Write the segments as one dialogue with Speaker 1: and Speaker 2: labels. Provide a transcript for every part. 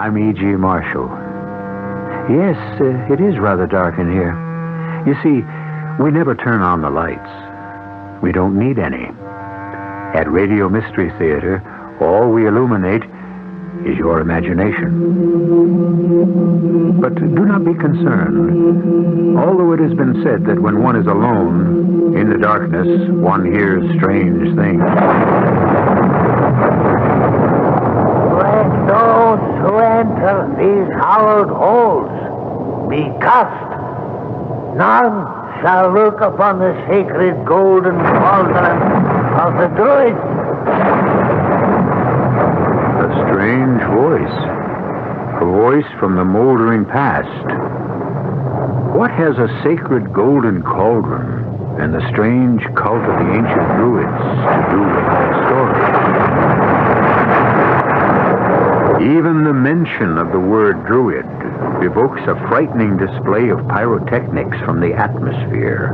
Speaker 1: I'm E.G. Marshall. Yes, it is rather dark in here. You see, we never turn on the lights. We don't need any. At Radio Mystery Theater, all we illuminate is your imagination. But do not be concerned. Although it has been said that when one is alone, in the darkness, one hears strange things.
Speaker 2: Let those who enter these hallowed halls be cursed. None shall look upon the sacred golden cauldron of the druids.
Speaker 1: A strange voice. A voice from the moldering past. What has a sacred golden cauldron and the strange cult of the ancient druids to do with my story? Even the mention of the word druid evokes a frightening display of pyrotechnics from the atmosphere.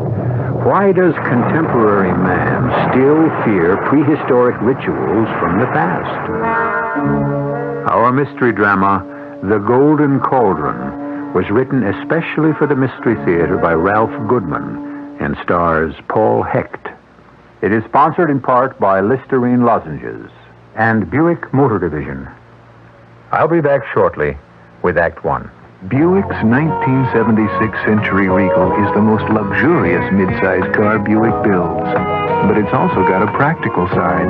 Speaker 1: Why does contemporary man still fear prehistoric rituals from the past? Our mystery drama, The Golden Cauldron, was written especially for the Mystery Theater by Ralph Goodman and stars Paul Hecht. It is sponsored in part by Listerine Lozenges and Buick Motor Division. I'll be back shortly with Act One.
Speaker 3: Buick's 1976 Century Regal is the most luxurious midsize car Buick builds. But it's also got a practical side.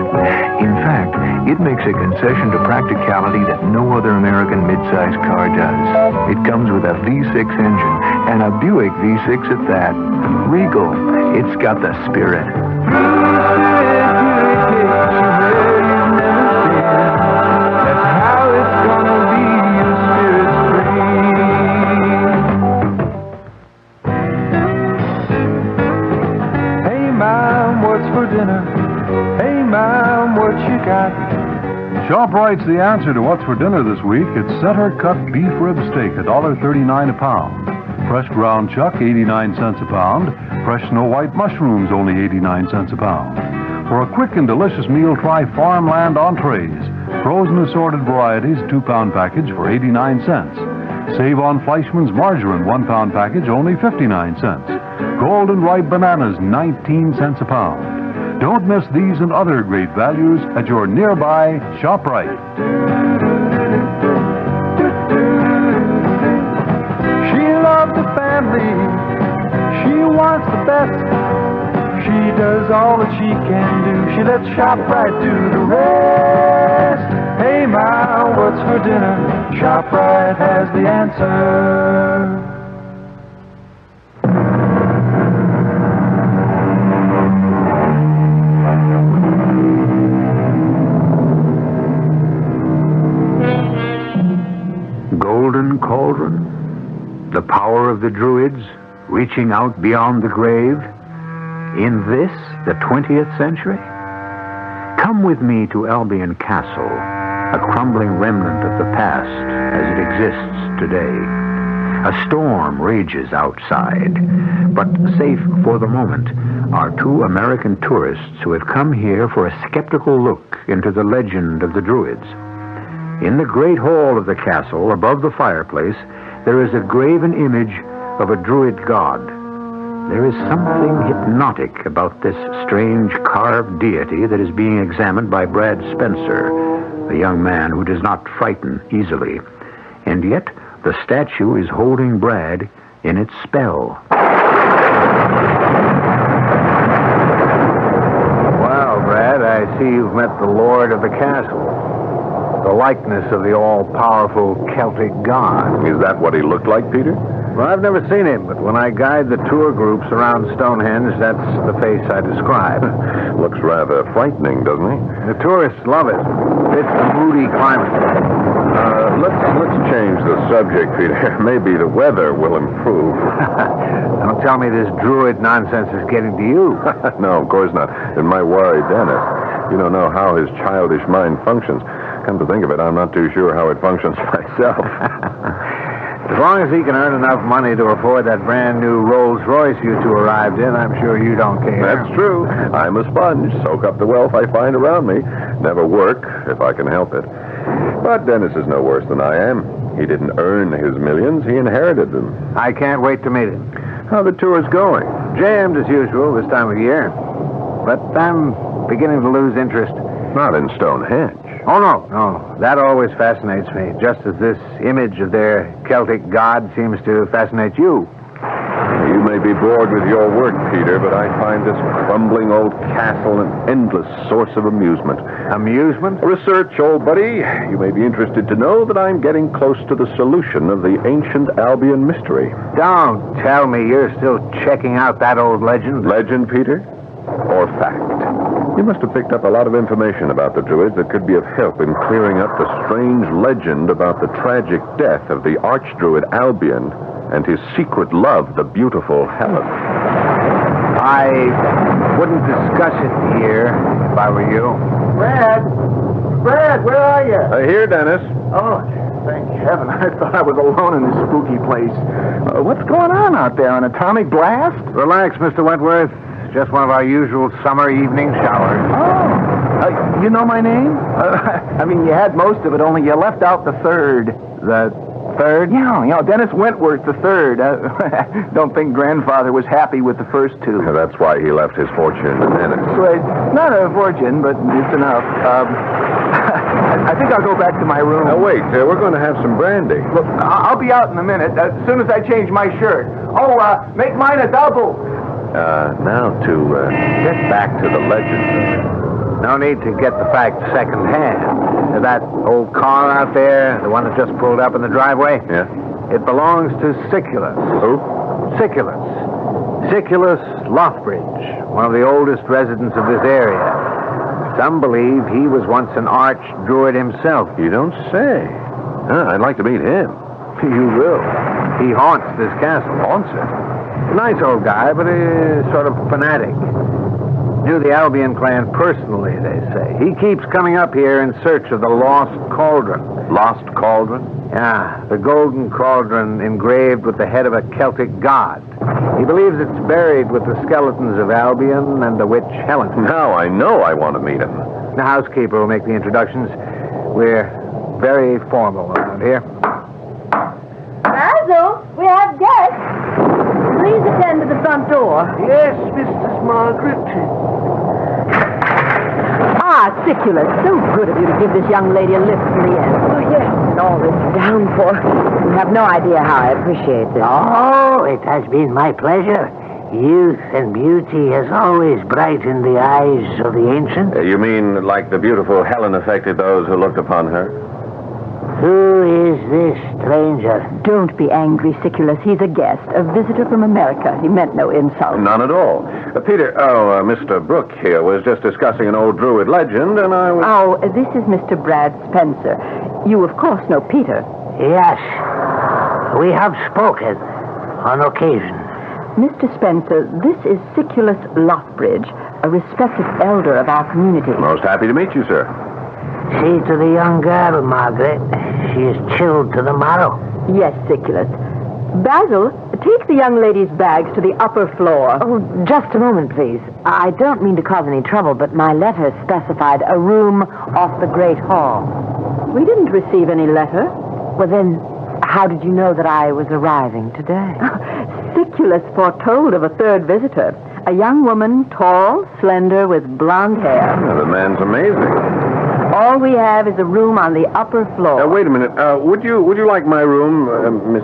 Speaker 3: In fact, it makes a concession to practicality that no other American midsize car does. It comes with a V6 engine, and a Buick V6 at that. Regal, it's got the spirit.
Speaker 4: ShopRite's the answer to what's for dinner this week. It's center-cut beef rib steak, $1.39 a pound. Fresh ground chuck, 89 cents a pound. Fresh Snow White mushrooms, only 89 cents a pound. For a quick and delicious meal, try Farmland entrees. Frozen assorted varieties, 2-pound package for 89 cents. Save on Fleischmann's margarine, 1-pound package, only 59 cents. Golden ripe bananas, 19 cents a pound. Don't miss these and other great values at your nearby ShopRite.
Speaker 5: She loves the family. She wants the best. She does all that she can do. She lets ShopRite do the rest. Hey, Ma, what's for dinner? ShopRite has the answer.
Speaker 1: Golden Cauldron? The power of the druids reaching out beyond the grave? In this, the 20th century? Come with me to Albion Castle, a crumbling remnant of the past as it exists today. A storm rages outside, but safe for the moment are 2 American tourists who have come here for a skeptical look into the legend of the druids. In the great hall of the castle, above the fireplace, there is a graven image of a druid god. There is something hypnotic about this strange carved deity that is being examined by Brad Spencer, a young man who does not frighten easily. And yet, the statue is holding Brad in its spell.
Speaker 6: Well, Brad, I see you've met the lord of the castle. The likeness of the all-powerful Celtic god.
Speaker 7: Is that what he looked like, Peter?
Speaker 6: Well, I've never seen him, but when I guide the tour groups around Stonehenge, that's the face I describe.
Speaker 7: Looks rather frightening, doesn't he?
Speaker 6: The tourists love it. Fits the moody climate.
Speaker 7: Let's change the subject, Peter. Maybe the weather will improve.
Speaker 6: Don't tell me this druid nonsense is getting to you.
Speaker 7: No, of course not. It might worry Dennis. You don't know how his childish mind functions. Come to think of it, I'm not too sure how it functions myself.
Speaker 6: As long as he can earn enough money to afford that brand new Rolls Royce you two arrived in, I'm sure you don't care.
Speaker 7: That's true. I'm a sponge. Soak up the wealth I find around me. Never work if I can help it. But Dennis is no worse than I am. He didn't earn his millions. He inherited them.
Speaker 6: I can't wait to meet him.
Speaker 7: How the tour's going?
Speaker 6: Jammed as usual this time of year. But I'm beginning to lose interest.
Speaker 7: Not in Stonehenge.
Speaker 6: Oh, no. That always fascinates me, just as this image of their Celtic god seems to fascinate you.
Speaker 7: You may be bored with your work, Peter, but I find this crumbling old castle an endless source of amusement.
Speaker 6: Amusement?
Speaker 7: Research, old buddy. You may be interested to know that I'm getting close to the solution of the ancient Albion mystery.
Speaker 6: Don't tell me you're still checking out that old legend.
Speaker 7: Legend, Peter? Or fact? You must have picked up a lot of information about the Druids that could be of help in clearing up the strange legend about the tragic death of the Archdruid Albion and his secret love, the beautiful Helen.
Speaker 6: I wouldn't discuss it here if I were you.
Speaker 5: Brad, where are you?
Speaker 7: Here, Dennis.
Speaker 5: Oh, thank heaven. I thought I was alone in this spooky place. What's going on out there? An atomic blast?
Speaker 6: Relax, Mr. Wentworth. Just one of our usual summer evening showers.
Speaker 5: Oh, you know my name? I mean, you had most of it, only you left out the third.
Speaker 6: The third?
Speaker 5: Yeah, Dennis Wentworth the third. Don't think grandfather was happy with the first two.
Speaker 7: That's why he left his fortune to Dennis.
Speaker 5: Right. Not a fortune, but it's enough. I think I'll go back to my room.
Speaker 7: Now, wait. We're going to have some brandy.
Speaker 5: Look, I'll be out in a minute, as soon as I change my shirt. Oh, make mine a double.
Speaker 7: Now to get back to the legend.
Speaker 6: No need to get the facts secondhand. That old car out there, the one that just pulled up in the driveway?
Speaker 7: Yeah?
Speaker 6: It belongs to Siculus.
Speaker 7: Who?
Speaker 6: Siculus. Siculus Lothbridge, one of the oldest residents of this area. Some believe he was once an arch-druid himself.
Speaker 7: You don't say. I'd like to meet him.
Speaker 6: You will. He haunts this castle.
Speaker 7: Haunts it?
Speaker 6: Nice old guy, but a sort of fanatic. Knew the Albion clan personally, they say. He keeps coming up here in search of the lost cauldron.
Speaker 7: Lost cauldron?
Speaker 6: Yeah, the golden cauldron engraved with the head of a Celtic god. He believes it's buried with the skeletons of Albion and the witch Helen.
Speaker 7: Now I know I want to meet him.
Speaker 6: The housekeeper will make the introductions. We're very formal around here.
Speaker 8: Basil, we have guests. Please attend to the front door.
Speaker 2: Yes, Mrs. Margaret.
Speaker 8: Siculus, so good of you to give this young lady a lift in the end. Oh, yes. And all this downpour. You have no idea how I appreciate this.
Speaker 2: Oh, it has been my pleasure. Youth and beauty has always brightened the eyes of the ancients.
Speaker 7: You mean like the beautiful Helen affected those who looked upon her?
Speaker 2: Who is this stranger?
Speaker 8: Don't be angry, Siculus. He's a guest, a visitor from America. He meant no insult.
Speaker 7: None at all. Peter, Mr. Brooke here was just discussing an old Druid legend, and I was...
Speaker 8: Oh, this is Mr. Brad Spencer. You, of course, know Peter.
Speaker 2: Yes. We have spoken on occasion.
Speaker 8: Mr. Spencer, this is Siculus Lothbridge, a respected elder of our community.
Speaker 7: Most happy to meet you, sir.
Speaker 2: See to the young girl, Margaret. She is chilled to the marrow.
Speaker 8: Yes, Siculus. Basil, take the young lady's bags to the upper floor.
Speaker 9: Oh, just a moment, please. I don't mean to cause any trouble, but my letter specified a room off the Great Hall.
Speaker 8: We didn't receive any letter.
Speaker 9: Well, then, how did you know that I was arriving today?
Speaker 8: Siculus foretold of a third visitor. A young woman, tall, slender, with blonde hair.
Speaker 7: Well, the man's amazing.
Speaker 8: All we have is a room on the upper floor.
Speaker 7: Wait a minute. Would you like my room, Miss...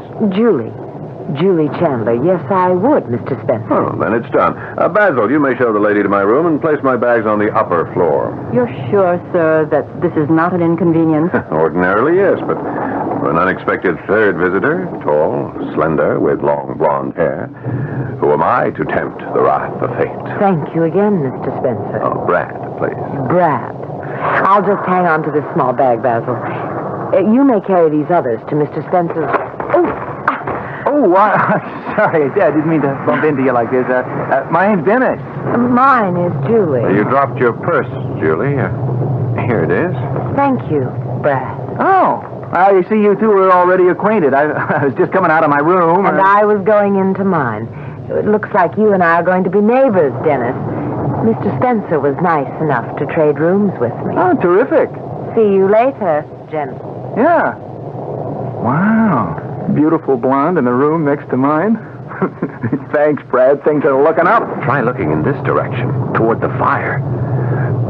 Speaker 9: Julie Chandler. Yes, I would, Mr. Spencer.
Speaker 7: Oh, then it's done. Basil, you may show the lady to my room and place my bags on the upper floor.
Speaker 8: You're sure, sir, that this is not an inconvenience?
Speaker 7: Ordinarily, yes, but for an unexpected third visitor, tall, slender, with long blonde hair, who am I to tempt the wrath of fate?
Speaker 9: Thank you again, Mr. Spencer.
Speaker 7: Oh, Brad, please.
Speaker 9: Brad. I'll just hang on to this small bag, Basil. You may carry these others to Mr. Spencer's...
Speaker 5: Sorry, I didn't mean to bump into you like this. My name's Dennis.
Speaker 9: Mine is Julie.
Speaker 7: You dropped your purse, Julie. Here it is.
Speaker 9: Thank you, Brad.
Speaker 5: Oh, well, you see, you two are already acquainted. I was just coming out of my room.
Speaker 9: And I was going into mine. It looks like you and I are going to be neighbors, Dennis. Mr. Spencer was nice enough to trade rooms with me.
Speaker 5: Oh, terrific.
Speaker 9: See you later. gents.
Speaker 3: Yeah. Wow. Beautiful blonde in the room next to mine. Thanks, Brad. Things are looking up.
Speaker 7: Try looking in this direction, toward the fire.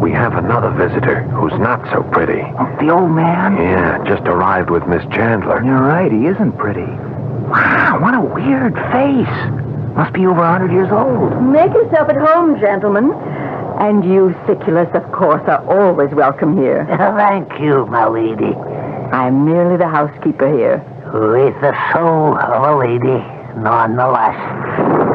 Speaker 7: We have another visitor who's not so pretty.
Speaker 3: Oh, the old man?
Speaker 7: Yeah, just arrived with Miss Chandler.
Speaker 3: You're right. He isn't pretty. Wow, what a weird face. Must be over 100 years old.
Speaker 8: Make yourself at home, gentlemen. And you, Siculus, of course, are always welcome here.
Speaker 2: Thank you, my lady.
Speaker 8: I'm merely the housekeeper here.
Speaker 2: With the soul of a lady, nonetheless.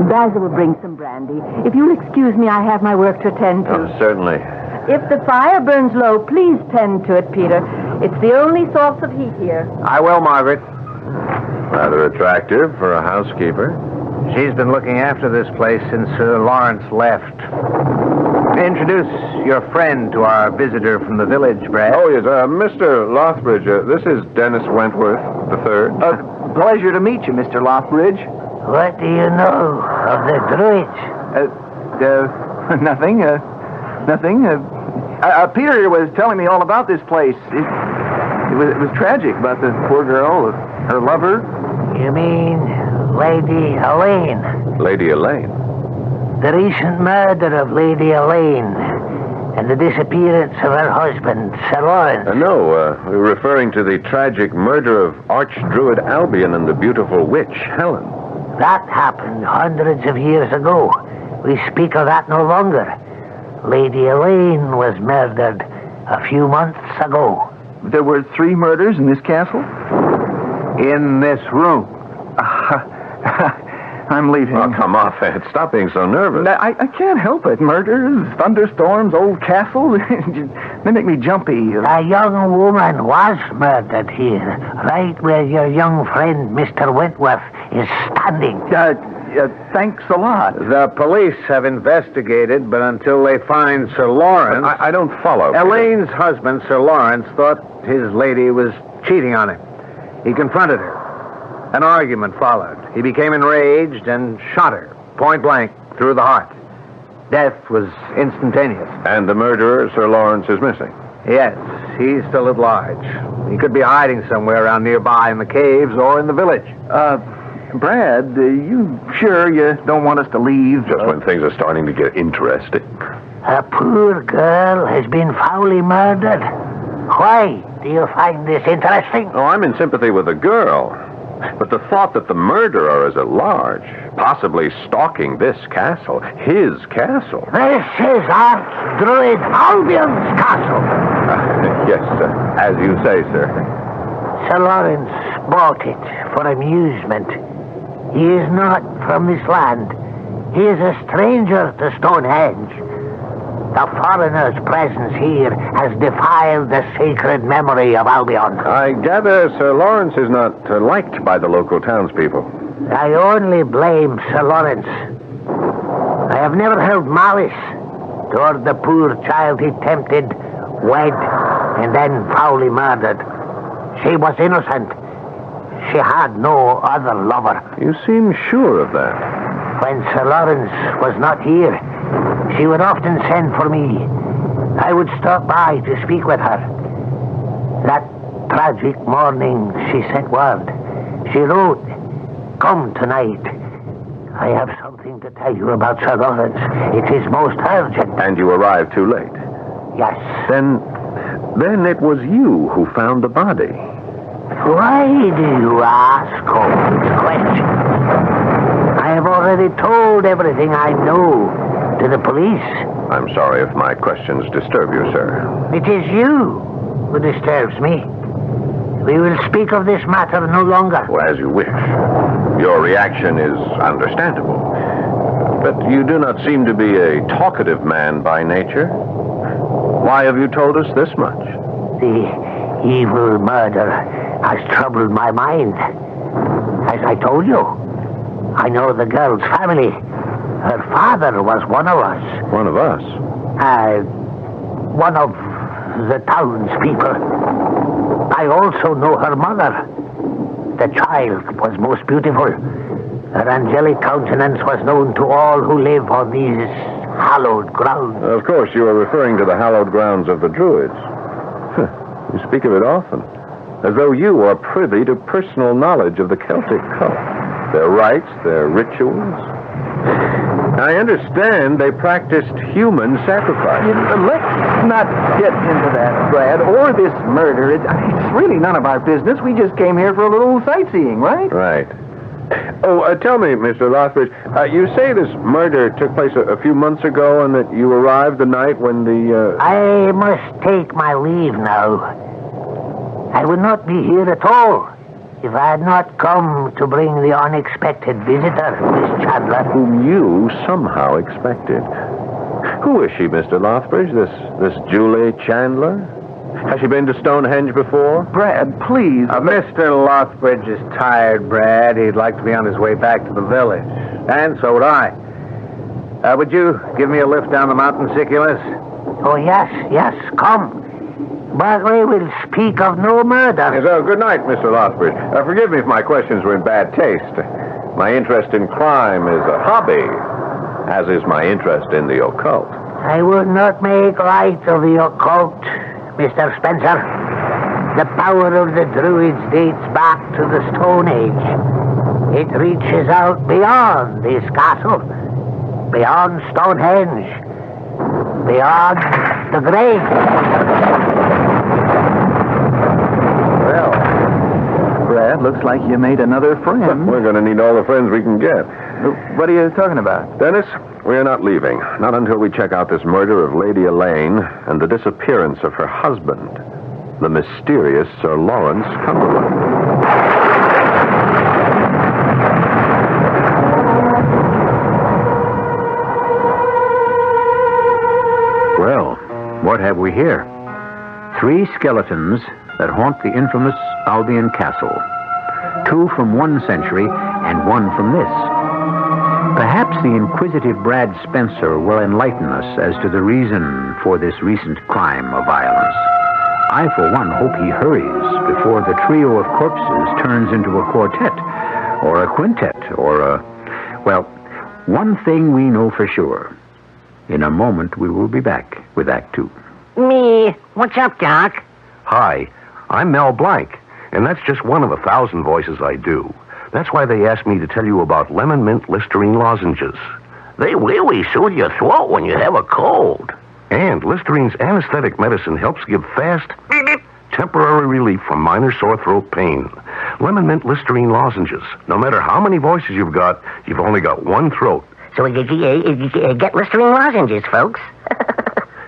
Speaker 8: Basil will bring some brandy. If you'll excuse me, I have my work to attend to.
Speaker 7: Oh, certainly.
Speaker 8: If the fire burns low, please tend to it, Peter. It's the only source of heat here.
Speaker 6: I will, Margaret.
Speaker 7: Rather attractive for a housekeeper.
Speaker 6: She's been looking after this place since Sir Lawrence left. Introduce your friend to our visitor from the village, Brad.
Speaker 7: Oh, yes, Mr. Lothbridge. This is Dennis Wentworth III.
Speaker 3: Pleasure to meet you, Mr. Lothbridge.
Speaker 2: What do you know of the druids?
Speaker 3: Nothing. Nothing. Peter was telling me all about this place. It was tragic about the poor girl, her lover.
Speaker 2: You mean Lady Elaine?
Speaker 7: Lady Elaine?
Speaker 2: The recent murder of Lady Elaine and the disappearance of her husband, Sir Lawrence.
Speaker 7: No, we're referring to the tragic murder of Archdruid Albion and the beautiful witch, Helen.
Speaker 2: That happened hundreds of years ago. We speak of that no longer. Lady Elaine was murdered a few months ago.
Speaker 3: There were 3 murders in this castle?
Speaker 6: In this room.
Speaker 3: I'm leaving.
Speaker 7: Oh, come off it. Stop being so nervous.
Speaker 3: I can't help it. Murders, thunderstorms, old castles. They make me jumpy.
Speaker 2: A young woman was murdered here, right where your young friend, Mr. Wentworth, is standing.
Speaker 3: Thanks a lot.
Speaker 6: The police have investigated, but until they find Sir Lawrence...
Speaker 7: I don't follow.
Speaker 6: Elaine's husband, Sir Lawrence, thought his lady was cheating on him. He confronted her. An argument followed. He became enraged and shot her, point blank, through the heart. Death was instantaneous.
Speaker 7: And the murderer, Sir Lawrence, is missing?
Speaker 6: Yes, he's still at large. He could be hiding somewhere around nearby in the caves or in the village.
Speaker 3: Brad, you sure you don't want us to leave?
Speaker 7: Just when things are starting to get interesting.
Speaker 2: A poor girl has been foully murdered. Why do you find this interesting?
Speaker 7: Oh, I'm in sympathy with the girl. But the thought that the murderer is at large, possibly stalking this castle, his castle.
Speaker 2: This is Archdruid Albion's castle.
Speaker 7: Yes, as you say, sir.
Speaker 2: Sir Lawrence bought it for amusement. He is not from this land. He is a stranger to Stonehenge. The foreigner's presence here has defiled the sacred memory of Albion.
Speaker 7: I gather Sir Lawrence is not liked by the local townspeople.
Speaker 2: I only blame Sir Lawrence. I have never held malice toward the poor child he tempted, wed, and then foully murdered. She was innocent. She had no other lover.
Speaker 7: You seem sure of that.
Speaker 2: When Sir Lawrence was not here, she would often send for me. I would stop by to speak with her. That tragic morning, she sent word. She wrote, "Come tonight. I have something to tell you about Sir Lawrence. It is most urgent."
Speaker 7: And you arrived too late.
Speaker 2: Yes.
Speaker 7: Then it was you who found the body.
Speaker 2: Why do you ask all these questions? I have already told everything I know to the police.
Speaker 7: I'm sorry if my questions disturb you, sir.
Speaker 2: It is you who disturbs me. We will speak of this matter no longer.
Speaker 7: Well, as you wish. Your reaction is understandable. But you do not seem to be a talkative man by nature. Why have you told us this much?
Speaker 2: The evil murder has troubled my mind. As I told you, I know the girl's family. Her father was one of us.
Speaker 7: One of us?
Speaker 2: One of the townspeople. I also know her mother. The child was most beautiful. Her angelic countenance was known to all who live on these hallowed grounds.
Speaker 7: Of course, you are referring to the hallowed grounds of the Druids. You speak of it often, as though you are privy to personal knowledge of the Celtic cult, their rites, their rituals. I understand they practiced human sacrifice.
Speaker 3: Let's not get into that, Brad, or this murder. It's really none of our business. We just came here for a little sightseeing, right?
Speaker 7: Right. Oh, tell me, Mr. Lothbridge, you say this murder took place a few months ago and that you arrived the night when the...
Speaker 2: I must take my leave now. I would not be here at all if I had not come to bring the unexpected visitor, Miss Chandler.
Speaker 7: Whom you somehow expected. Who is she, Mr. Lothbridge, this Julie Chandler? Has she been to Stonehenge before?
Speaker 3: Brad, please.
Speaker 6: Mr. Lothbridge is tired, Brad. He'd like to be on his way back to the village. And so would I. Would you give me a lift down the mountain, Siculus?
Speaker 2: Oh, yes, come. But we will speak of no murder.
Speaker 7: So, good night, Mr. Lothbridge. Forgive me if my questions were in bad taste. My interest in crime is a hobby, as is my interest in the occult.
Speaker 2: I would not make light of the occult, Mr. Spencer. The power of the Druids dates back to the Stone Age. It reaches out beyond this castle, beyond Stonehenge, beyond the grave.
Speaker 3: Well, Brad, looks like you made another friend.
Speaker 7: We're going to need all the friends we can get.
Speaker 3: What are you talking about?
Speaker 7: Dennis, we are not leaving. Not until we check out this murder of Lady Elaine and the disappearance of her husband, the mysterious Sir Lawrence Cumberland.
Speaker 1: Well, what have we here? 3 skeletons that haunt the infamous Albion Castle. 2 from one century and 1 from this. Perhaps the inquisitive Brad Spencer will enlighten us as to the reason for this recent crime of violence. I, for one, hope he hurries before the trio of corpses turns into a quartet, or a quintet, or a... Well, one thing we know for sure. In a moment, we will be back with Act 2.
Speaker 2: Me. What's up, Doc?
Speaker 10: Hi, I'm Mel Blanc, and that's just one of 1,000 voices I do. That's why they asked me to tell you about lemon mint Listerine lozenges.
Speaker 2: They really soothe your throat when you have a cold.
Speaker 10: And Listerine's anesthetic medicine helps give fast, temporary relief from minor sore throat pain. Lemon mint Listerine lozenges. No matter how many voices you've got, you've only got one throat.
Speaker 2: So get Listerine lozenges, folks.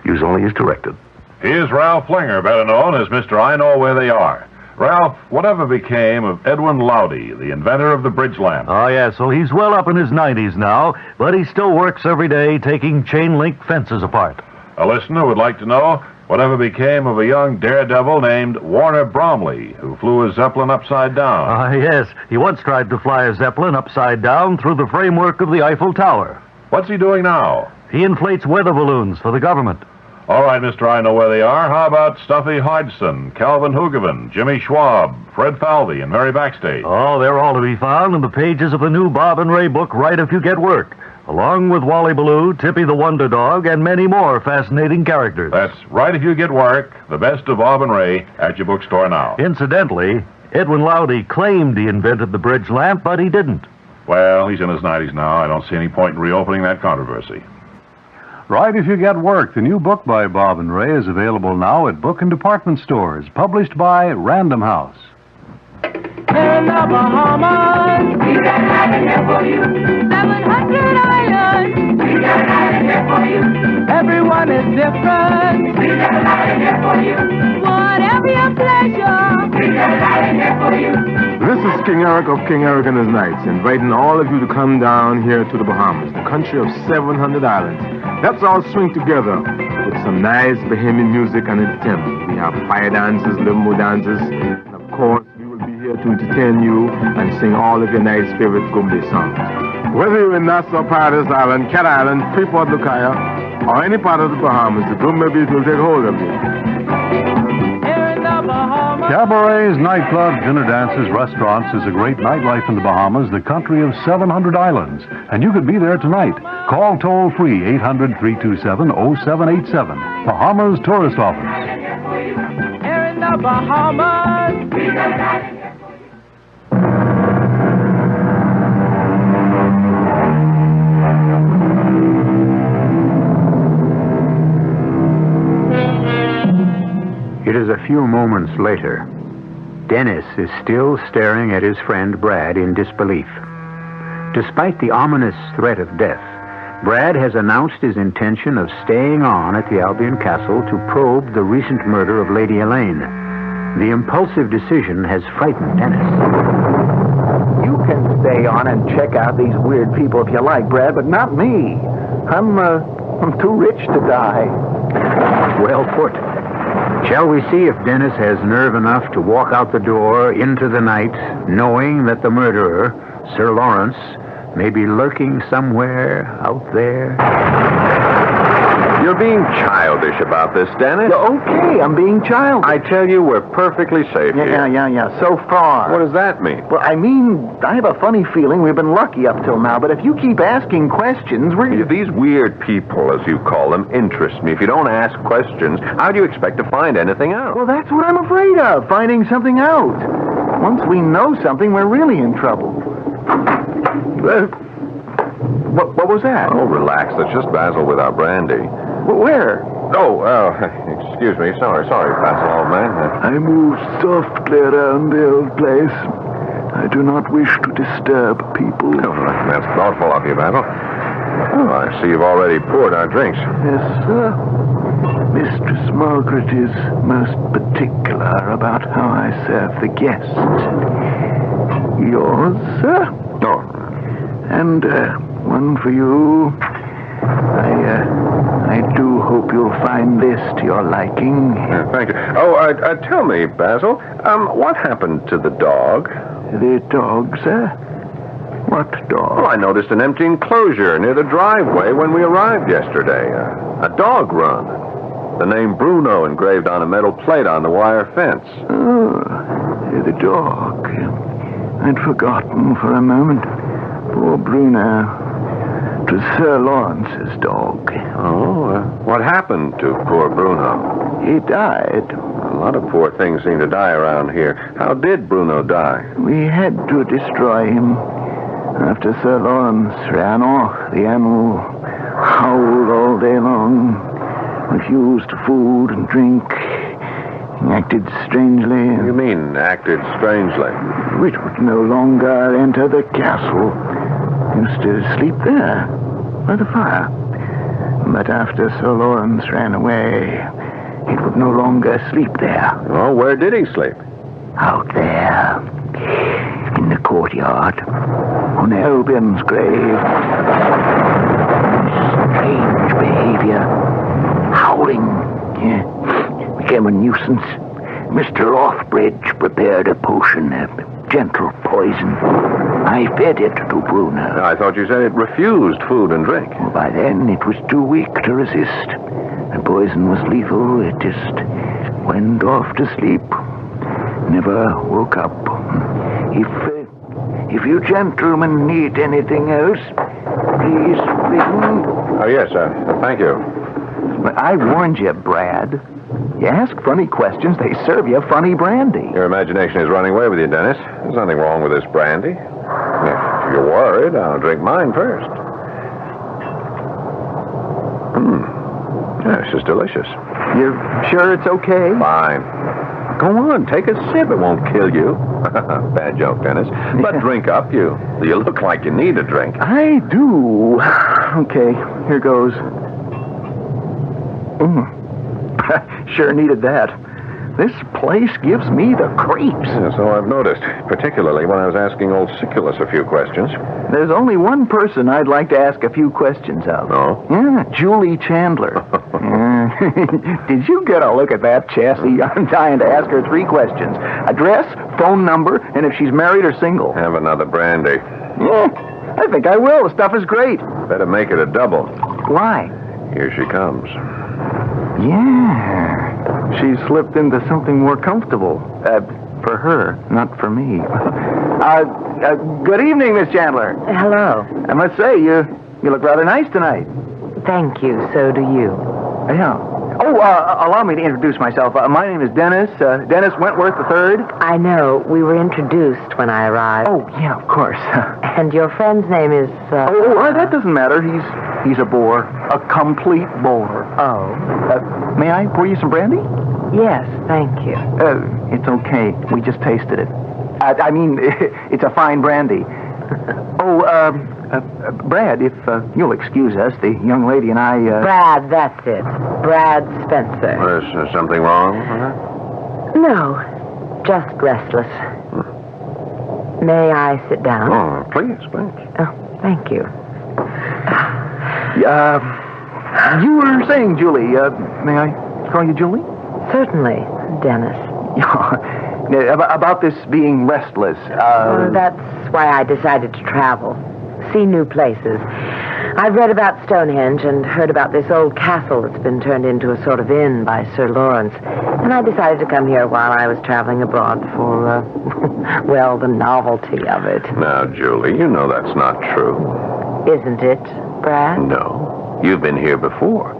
Speaker 10: Use only as directed.
Speaker 4: Here's Ralph Flinger, better known as Mr. I Know Where They Are. Ralph, whatever became of Edwin Lowdy, the inventor of the bridge lamp?
Speaker 11: Oh, yes, well, he's well up in his 90s now, but he still works every day taking chain-link fences apart.
Speaker 4: A listener would like to know whatever became of a young daredevil named Warner Bromley, who flew a Zeppelin upside down.
Speaker 11: Yes, he once tried to fly a Zeppelin upside down through the framework of the Eiffel Tower.
Speaker 4: What's he doing now?
Speaker 11: He inflates weather balloons for the government.
Speaker 4: All right, Mr. I Know Where They Are. How about Stuffy Hodgson, Calvin Hoogovan, Jimmy Schwab, Fred Falvey, and Mary Backstage?
Speaker 11: Oh, they're all to be found in the pages of the new Bob and Ray book, Right If You Get Work, along with Wally Ballou, Tippy the Wonder Dog, and many more fascinating characters.
Speaker 4: That's Right If You Get Work, the best of Bob and Ray, at your bookstore now.
Speaker 11: Incidentally, Edwin Lowdy claimed he invented the bridge lamp, but he didn't.
Speaker 4: Well, he's in his 90s now. I don't see any point in reopening that controversy. Right If You Get Work, the new book by Bob and Ray, is available now at book and department stores, published by Random House.
Speaker 5: In the Bahamas, we got an island here for you. 700 islands, we got an island here for you. Everyone is different, we got an island here for you. Whatever your pleasure, we got an island here for you.
Speaker 12: This is King Eric of King Eric and His Knights, inviting all of you to come down here to the Bahamas, the country of 700 islands. Let's all swing together with some nice Bahamian music and entertainment. We have fire dances, limbo dances, and of course, we will be here to entertain you and sing all of your nice favorite Gumbe songs. Whether you're in Nassau, Paradise Island, Cat Island, Freeport, Lucaya, or any part of the Bahamas, the Gumbe beat will take hold of you.
Speaker 4: Cabarets, nightclubs, dinner dances, restaurants is a great nightlife in the Bahamas, the country of 700 islands. And you could be there tonight. Call toll-free 800-327-0787. Bahamas Tourist Office.
Speaker 5: the Bahamas. We got an island here for you.
Speaker 1: It is a few moments later. Dennis is still staring at his friend Brad in disbelief. Despite the ominous threat of death, Brad has announced his intention of staying on at the Albion Castle to probe the recent murder of Lady Elaine. The impulsive decision has frightened Dennis.
Speaker 13: You can stay on and check out these weird people if you like, Brad, but not me. I'm too rich to die.
Speaker 1: Well put. Shall we see if Dennis has nerve enough to walk out the door into the night, knowing that the murderer, Sir Lawrence, may be lurking somewhere out there?
Speaker 7: You're being childish about this, Dennis.
Speaker 13: Okay, I'm being childish.
Speaker 7: I tell you, we're perfectly safe here.
Speaker 13: Yeah. So far.
Speaker 7: What does that mean?
Speaker 13: Well, I mean, I have a funny feeling we've been lucky up till now, but if you keep asking questions,
Speaker 7: These weird people, as you call them, interest me. If you don't ask questions, how do you expect to find anything out?
Speaker 13: Well, that's what I'm afraid of, finding something out. Once we know something, we're really in trouble. What was that?
Speaker 7: Oh, relax. That's just Basil with our brandy.
Speaker 13: Where?
Speaker 7: Excuse me. Sorry, Basil, old man.
Speaker 3: I moved softly around the old place. I do not wish to disturb people.
Speaker 7: Oh, that's thoughtful of you, Basil. Oh, I see you've already poured our drinks.
Speaker 3: Yes, sir. Mistress Margaret is most particular about how I serve the guests. Yours, sir?
Speaker 7: Oh.
Speaker 3: And one for you. I do hope you'll find this to your liking.
Speaker 7: Thank you. Oh, tell me, Basil, what happened to the dog?
Speaker 3: The dog, sir? What dog?
Speaker 7: Well, I noticed an empty enclosure near the driveway when we arrived yesterday. A dog run. The name Bruno engraved on a metal plate on the wire fence.
Speaker 3: Oh, the dog. I'd forgotten for a moment. Poor Bruno. It was Sir Lawrence's dog.
Speaker 7: Oh, what happened to poor Bruno?
Speaker 3: He died.
Speaker 7: A lot of poor things seem to die around here. How did Bruno die?
Speaker 3: We had to destroy him. After Sir Lawrence ran off, the animal howled all day long, refused food and drink, acted strangely.
Speaker 7: You mean acted strangely?
Speaker 3: It would no longer enter the castle. Used to sleep there, by the fire. But after Sir Lawrence ran away, it would no longer sleep there.
Speaker 7: Oh, where did he sleep?
Speaker 3: Out there, in the courtyard, on Albion's grave. Strange behavior. Howling. Yeah. Became a nuisance. Mr. Offbridge prepared a potion of gentle poison. I fed it to Bruno.
Speaker 7: I thought you said it refused food and drink.
Speaker 3: Well, by then, it was too weak to resist. The poison was lethal. It just went off to sleep. Never woke up. If you gentlemen need anything else, please ring.
Speaker 7: Oh, yes, thank you.
Speaker 13: I warned you, Brad. You ask funny questions, they serve you funny brandy.
Speaker 7: Your imagination is running away with you, Dennis. There's nothing wrong with this brandy. If you're worried, I'll drink mine first. This is delicious.
Speaker 13: You're sure it's okay?
Speaker 7: Fine. Go on, take a sip. It won't kill you. Bad joke, Dennis. But drink up. You look like you need a drink.
Speaker 13: I do. Okay, here goes. Sure needed that. This place gives me the creeps.
Speaker 7: Yeah, so I've noticed, particularly when I was asking old Siculus a few questions.
Speaker 13: There's only one person I'd like to ask a few questions of.
Speaker 7: Oh?
Speaker 13: Yeah, Julie Chandler. Did you get a look at that chassis? I'm dying to ask her 3 questions. Address, phone number, and if she's married or single.
Speaker 7: Have another brandy.
Speaker 13: Yeah, I think I will. The stuff is great.
Speaker 7: Better make it a double.
Speaker 13: Why?
Speaker 7: Here she comes.
Speaker 13: Yeah. She slipped into something more comfortable. For her, not for me. Good evening, Miss Chandler.
Speaker 9: Hello.
Speaker 13: I must say, you look rather nice tonight.
Speaker 9: Thank you. So do you.
Speaker 13: Yeah. Allow me to introduce myself. My name is Dennis, Dennis Wentworth III.
Speaker 9: I know. We were introduced when I arrived.
Speaker 13: Oh, yeah, of course.
Speaker 9: And your friend's name is...
Speaker 13: that doesn't matter. He's a bore. A complete bore.
Speaker 9: Oh.
Speaker 13: May I pour you some brandy?
Speaker 9: Yes, thank you.
Speaker 13: It's okay. We just tasted it. I mean, it's a fine brandy. Brad, if you'll excuse us, the young lady and I...
Speaker 9: Brad, that's it. Brad Spencer.
Speaker 7: Is there something wrong?
Speaker 9: No, just restless. May I sit down?
Speaker 7: Oh, please.
Speaker 9: Oh, thank you.
Speaker 13: You were saying, Julie, may I call you Julie?
Speaker 9: Certainly, Dennis.
Speaker 13: About this being restless.
Speaker 9: That's why I decided to travel. See new places. I've read about Stonehenge and heard about this old castle that's been turned into a sort of inn by Sir Lawrence. And I decided to come here while I was traveling abroad for, well, the novelty of it.
Speaker 7: Now, Julie, you know that's not true.
Speaker 9: Isn't it, Brad?
Speaker 7: No. You've been here before.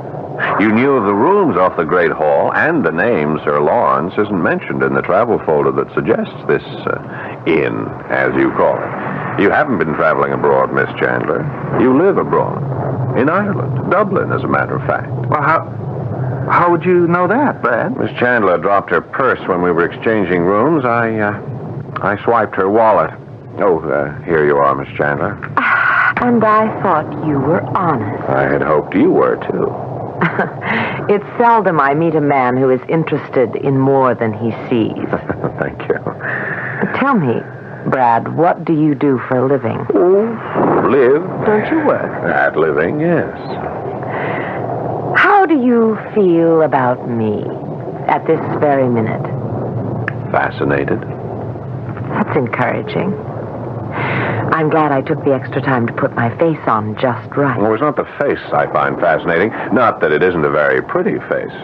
Speaker 7: You knew of the rooms off the Great Hall, and the name Sir Lawrence isn't mentioned in the travel folder that suggests this inn, as you call it. You haven't been traveling abroad, Miss Chandler. You live abroad. In Ireland. Dublin, as a matter of fact.
Speaker 13: Well, how would you know that, Brad?
Speaker 7: Miss Chandler dropped her purse when we were exchanging rooms. I swiped her wallet. Oh, here you are, Miss Chandler.
Speaker 9: And I thought you were honest.
Speaker 7: I had hoped you were, too.
Speaker 9: It's seldom I meet a man who is interested in more than he sees.
Speaker 7: Thank you.
Speaker 9: Tell me, Brad, what do you do for a living?
Speaker 7: Live.
Speaker 9: Don't you work?
Speaker 7: At living, yes.
Speaker 9: How do you feel about me at this very minute?
Speaker 7: Fascinated.
Speaker 9: That's encouraging. I'm glad I took the extra time to put my face on just right.
Speaker 7: Well, it's not the face I find fascinating. Not that it isn't a very pretty face.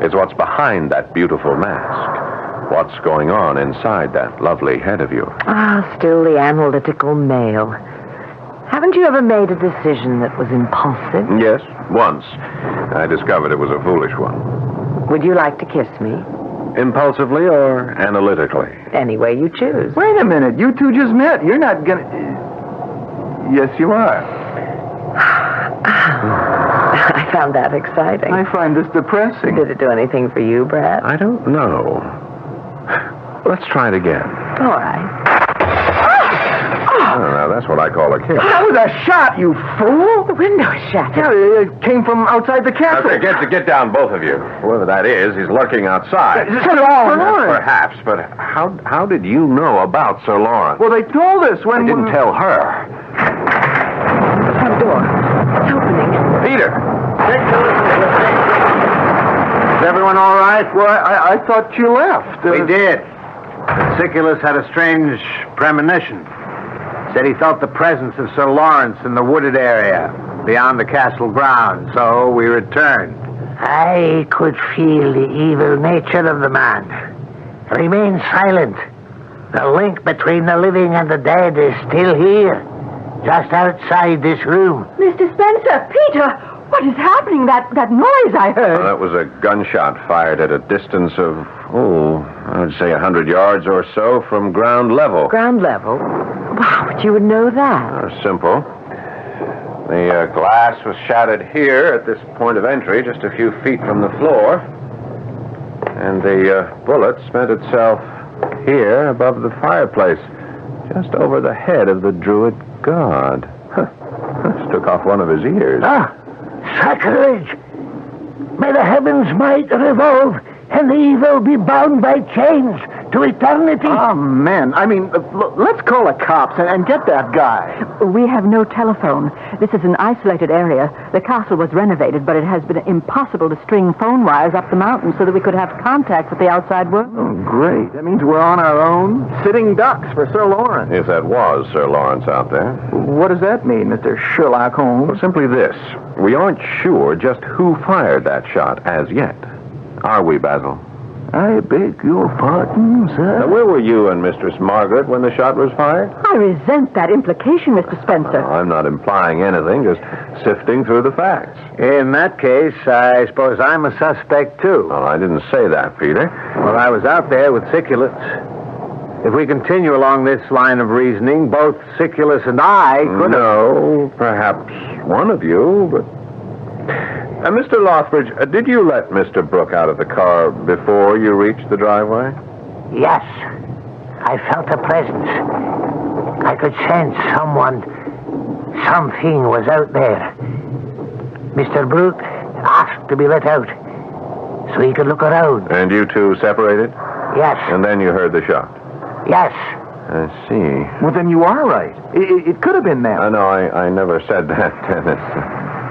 Speaker 7: It's what's behind that beautiful mask. What's going on inside that lovely head of yours.
Speaker 9: Still the analytical male. Haven't you ever made a decision that was impulsive?
Speaker 7: Yes, once. I discovered it was a foolish one.
Speaker 9: Would you like to kiss me?
Speaker 7: Impulsively or analytically?
Speaker 9: Any way you choose.
Speaker 13: Wait a minute. You two just met. You're not gonna... Yes, you are.
Speaker 9: I found that exciting.
Speaker 13: I find this depressing.
Speaker 9: Did it do anything for you, Brad?
Speaker 7: I don't know. Let's try it again.
Speaker 9: All right.
Speaker 7: Oh, now that's what I call a kiss.
Speaker 13: That was a shot, you fool!
Speaker 9: The window is shattered.
Speaker 13: Yeah, it came from outside the castle.
Speaker 7: Okay, get down, both of you. Whoever that is, he's lurking outside.
Speaker 13: Sir Lawrence.
Speaker 7: Perhaps, but how did you know about Sir Lawrence?
Speaker 13: Well, they told us when...
Speaker 7: They didn't tell her.
Speaker 9: The front door. It's opening.
Speaker 7: Peter!
Speaker 6: Is everyone all right?
Speaker 13: Well, I thought you left.
Speaker 6: We did. Siculus had a strange premonition. Said he felt the presence of Sir Lawrence in the wooded area beyond the castle grounds, so we returned.
Speaker 2: I could feel the evil nature of the man. Remain silent. The link between the living and the dead is still here, just outside this room.
Speaker 8: Mr. Spencer, Peter, what is happening? That noise I heard.
Speaker 7: That was a gunshot fired at a distance of, I would say 100 yards or so from ground level.
Speaker 9: Ground level? Wow, but you would know that.
Speaker 7: Simple. The glass was shattered here at this point of entry, just a few feet from the floor. And the bullet spent itself here above the fireplace, just over the head of the Druid god. Took off one of his ears.
Speaker 2: Sacrilege! May the heavens might revolve and the evil be bound by chains to eternity.
Speaker 13: Oh, man. I mean, let's call the cops and get that guy.
Speaker 8: We have no telephone. This is an isolated area. The castle was renovated, but it has been impossible to string phone wires up the mountain so that we could have contact with the outside world.
Speaker 13: Oh, great. That means we're on our own. Sitting ducks for Sir Lawrence.
Speaker 7: If that was Sir Lawrence out there.
Speaker 13: What does that mean, Mr. Sherlock Holmes?
Speaker 7: Well, simply this. We aren't sure just who fired that shot as yet. Are we, Basil?
Speaker 13: I beg your pardon, sir.
Speaker 7: Now, where were you and Mistress Margaret when the shot was fired?
Speaker 8: I resent that implication, Mr. Spencer.
Speaker 7: I'm not implying anything, just sifting through the facts.
Speaker 6: In that case, I suppose I'm a suspect, too.
Speaker 7: Well, I didn't say that, Peter.
Speaker 6: Well, I was out there with Siculus. If we continue along this line of reasoning, both Siculus and I could
Speaker 7: No, perhaps one of you, but... Mr. Lothbridge, did you let Mr. Brooke out of the car before you reached the driveway?
Speaker 2: Yes. I felt a presence. I could sense something was out there. Mr. Brooke asked to be let out so he could look around.
Speaker 7: And you two separated?
Speaker 2: Yes.
Speaker 7: And then you heard the shot?
Speaker 2: Yes.
Speaker 7: I see.
Speaker 13: Well, then you are right. It could have been them.
Speaker 7: No, I never said that, Dennis.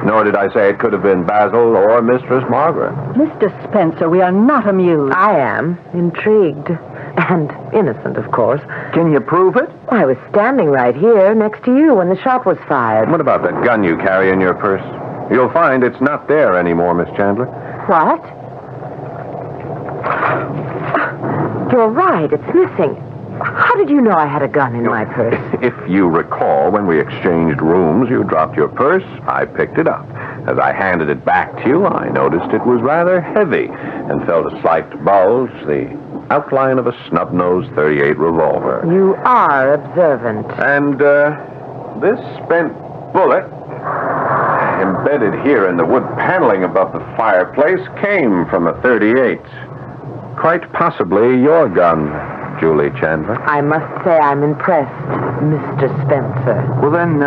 Speaker 7: Nor did I say it could have been Basil or Mistress Margaret.
Speaker 8: Mr. Spencer, we are not amused.
Speaker 9: I am. Intrigued. And innocent, of course.
Speaker 13: Can you prove it?
Speaker 9: I was standing right here next to you when the shot was fired.
Speaker 7: What about that gun you carry in your purse? You'll find it's not there anymore, Miss Chandler.
Speaker 9: What? You're right. It's missing. How did you know I had a gun in my purse?
Speaker 7: If you recall, when we exchanged rooms, you dropped your purse. I picked it up. As I handed it back to you, I noticed it was rather heavy and felt a slight bulge, the outline of a snub-nosed .38 revolver.
Speaker 9: You are observant.
Speaker 7: And this spent bullet, embedded here in the wood paneling above the fireplace, came from a .38. Quite possibly your gun, Julie Chandler.
Speaker 9: I must say I'm impressed, Mr. Spencer.
Speaker 13: Well, then,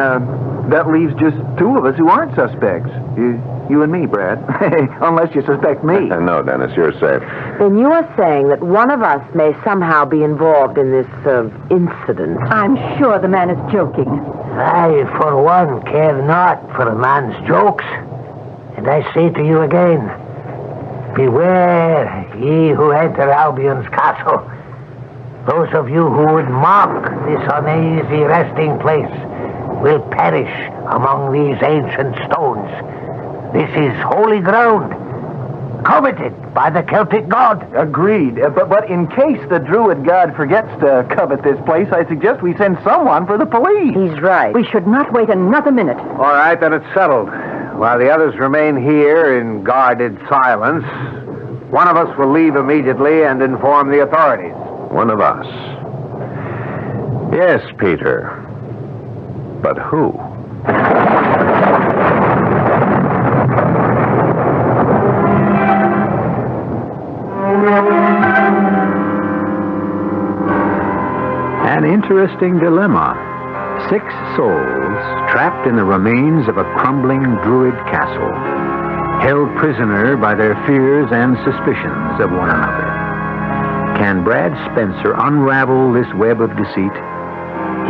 Speaker 13: that leaves just two of us who aren't suspects. You and me, Brad. Unless you suspect me.
Speaker 7: No, Dennis, you're safe.
Speaker 9: Then you are saying that one of us may somehow be involved in this incident.
Speaker 8: I'm sure the man is joking.
Speaker 2: I, for one, care not for a man's jokes. And I say to you again, beware ye who enter Albion's castle. Those of you who would mock this uneasy resting place will perish among these ancient stones. This is holy ground, coveted by the Celtic god.
Speaker 13: Agreed. But in case the druid god forgets to covet this place, I suggest we send someone for the police.
Speaker 9: He's right.
Speaker 8: We should not wait another minute.
Speaker 6: All right, then it's settled. While the others remain here in guarded silence, one of us will leave immediately and inform the authorities.
Speaker 7: One of us. Yes, Peter. But who?
Speaker 1: An interesting dilemma. 6 souls trapped in the remains of a crumbling druid castle, held prisoner by their fears and suspicions of one another. Can Brad Spencer unravel this web of deceit?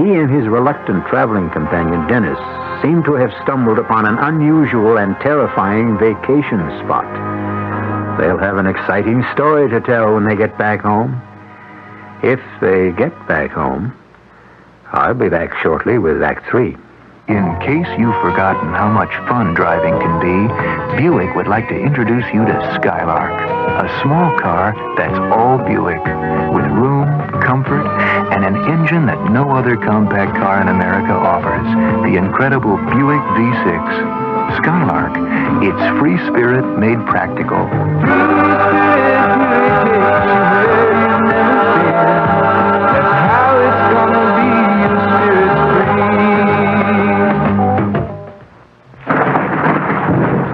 Speaker 1: He and his reluctant traveling companion, Dennis, seem to have stumbled upon an unusual and terrifying vacation spot. They'll have an exciting story to tell when they get back home. If they get back home. I'll be back shortly with Act 3.
Speaker 3: In case you've forgotten how much fun driving can be, Buick would like to introduce you to Skylark, a small car that's all Buick, with room, comfort, and an engine that no other compact car in America offers, the incredible Buick V6. Skylark, it's free spirit made practical.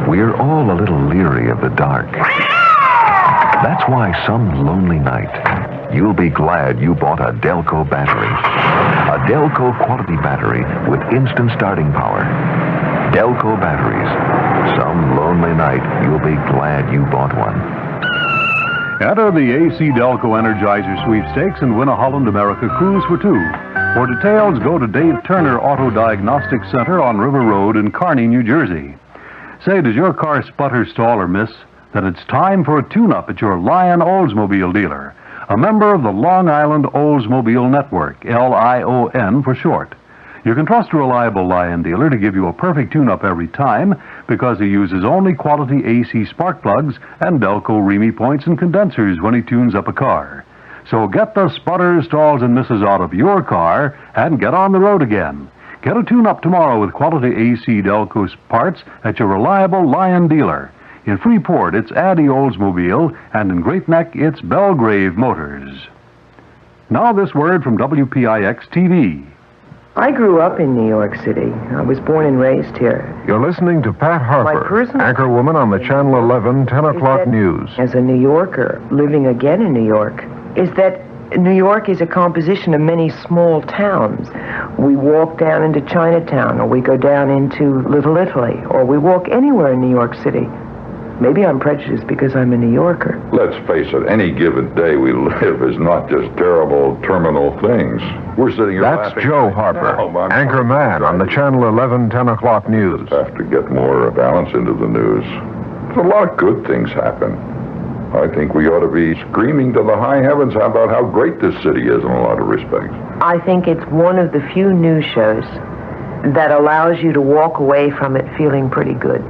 Speaker 14: We're all a little leery of the dark. That's why some lonely night, you'll be glad you bought a Delco battery. A Delco quality battery with instant starting power. Delco batteries. Some lonely night, you'll be glad you bought one.
Speaker 4: Enter the AC Delco Energizer Sweepstakes and win a Holland America cruise for 2. For details, go to Dave Turner Auto Diagnostic Center on River Road in Kearney, New Jersey. Say, does your car sputter, stall, or miss? Then it's time for a tune-up at your Lion Oldsmobile dealer, a member of the Long Island Oldsmobile Network, LION for short. You can trust a reliable Lion dealer to give you a perfect tune-up every time because he uses only quality AC spark plugs and Delco Remy points and condensers when he tunes up a car. So get the sputters, stalls, and misses out of your car and get on the road again. Get a tune-up tomorrow with quality AC Delco parts at your reliable Lion dealer. In Freeport, it's Addy Oldsmobile, and in Great Neck, it's Belgrave Motors. Now this word from WPIX-TV.
Speaker 15: I grew up in New York City. I was born and raised here.
Speaker 7: You're listening to Pat
Speaker 15: My
Speaker 7: Harper,
Speaker 15: personal
Speaker 7: anchorwoman on the Channel 11 10 o'clock news.
Speaker 15: As a New Yorker, living again in New York, is that New York is a composition of many small towns. We walk down into Chinatown, or we go down into Little Italy, or we walk anywhere in New York City. Maybe I'm prejudiced because I'm a New Yorker.
Speaker 16: Let's face it, any given day we live is not just terrible terminal things. We're sitting here
Speaker 7: That's
Speaker 16: laughing.
Speaker 7: Joe Harper, anchor man on the Channel 11 10 o'clock news.
Speaker 16: Have to get more balance into the news. A lot of good things happen. I think we ought to be screaming to the high heavens about how great this city is in a lot of respects.
Speaker 15: I think it's one of the few news shows that allows you to walk away from it feeling pretty good.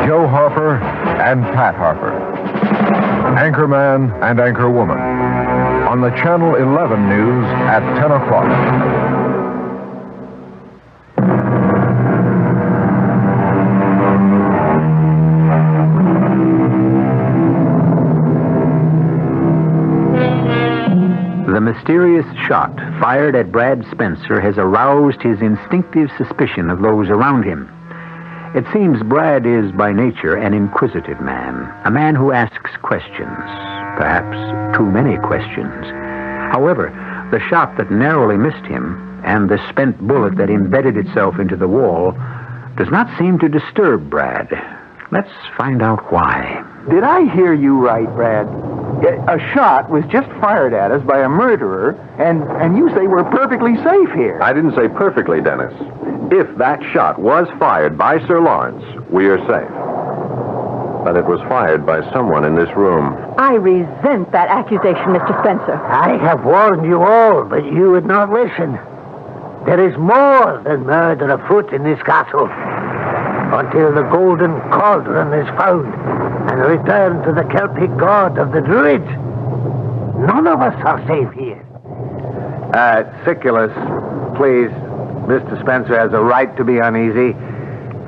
Speaker 7: Joe Harper and Pat Harper, anchorman and anchorwoman, on the Channel 11 news at 10 o'clock.
Speaker 1: The mysterious shot fired at Brad Spencer has aroused his instinctive suspicion of those around him. It seems Brad is by nature an inquisitive man, a man who asks questions, perhaps too many questions. However, the shot that narrowly missed him and the spent bullet that embedded itself into the wall does not seem to disturb Brad. Let's find out why.
Speaker 13: Did I hear you right, Brad? A shot was just fired at us by a murderer, and you say we're perfectly safe here.
Speaker 7: I didn't say perfectly, Dennis. If that shot was fired by Sir Lawrence, we are safe. But it was fired by someone in this room.
Speaker 8: I resent that accusation, Mr. Spencer.
Speaker 2: I have warned you all, but you would not listen. There is more than murder afoot in this castle. Until the golden cauldron is found and returned to the Celtic god of the Druids, none of us are safe here.
Speaker 6: Siculus, please. Mr. Spencer has a right to be uneasy.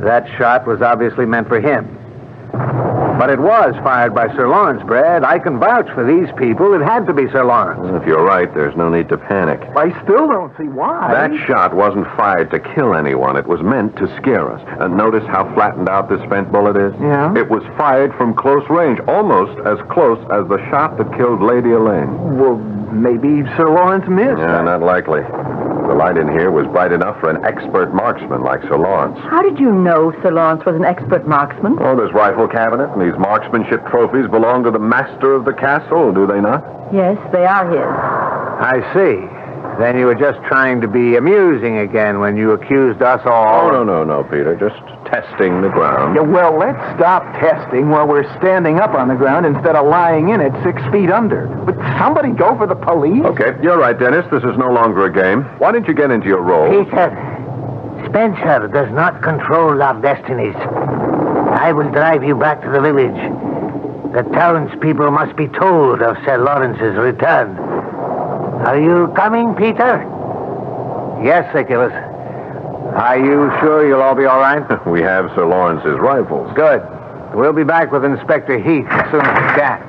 Speaker 6: That shot was obviously meant for him. But it was fired by Sir Lawrence, Brad. I can vouch for these people. It had to be Sir Lawrence.
Speaker 7: If you're right, there's no need to panic.
Speaker 13: I still don't see why.
Speaker 7: That shot wasn't fired to kill anyone. It was meant to scare us. Notice how flattened out this spent bullet is?
Speaker 13: Yeah?
Speaker 7: It was fired from close range, almost as close as the shot that killed Lady Elaine.
Speaker 13: Well, maybe Sir Lawrence missed.
Speaker 7: Yeah, not likely. The light in here was bright enough for an expert marksman like Sir Lawrence.
Speaker 8: How did you know Sir Lawrence was an expert marksman?
Speaker 7: Oh, this rifle cabinet and these marksmanship trophies belong to the master of the castle, do they not?
Speaker 8: Yes, they are his.
Speaker 6: I see. Then you were just trying to be amusing again when you accused us all.
Speaker 7: Oh, no, Peter. Just testing the ground.
Speaker 13: Yeah, well, let's stop testing while we're standing up on the ground instead of lying in it 6 feet under. But somebody go for the police?
Speaker 7: Okay, you're right, Dennis. This is no longer a game. Why don't you get into your role?
Speaker 2: Peter, Spencer does not control our destinies. I will drive you back to the village. The townspeople must be told of Sir Lawrence's return. Are you coming, Peter?
Speaker 6: Yes, Siculus. Are you sure you'll all be all right?
Speaker 7: We have Sir Lawrence's rifles.
Speaker 6: Good. We'll be back with Inspector Heath as soon as we can.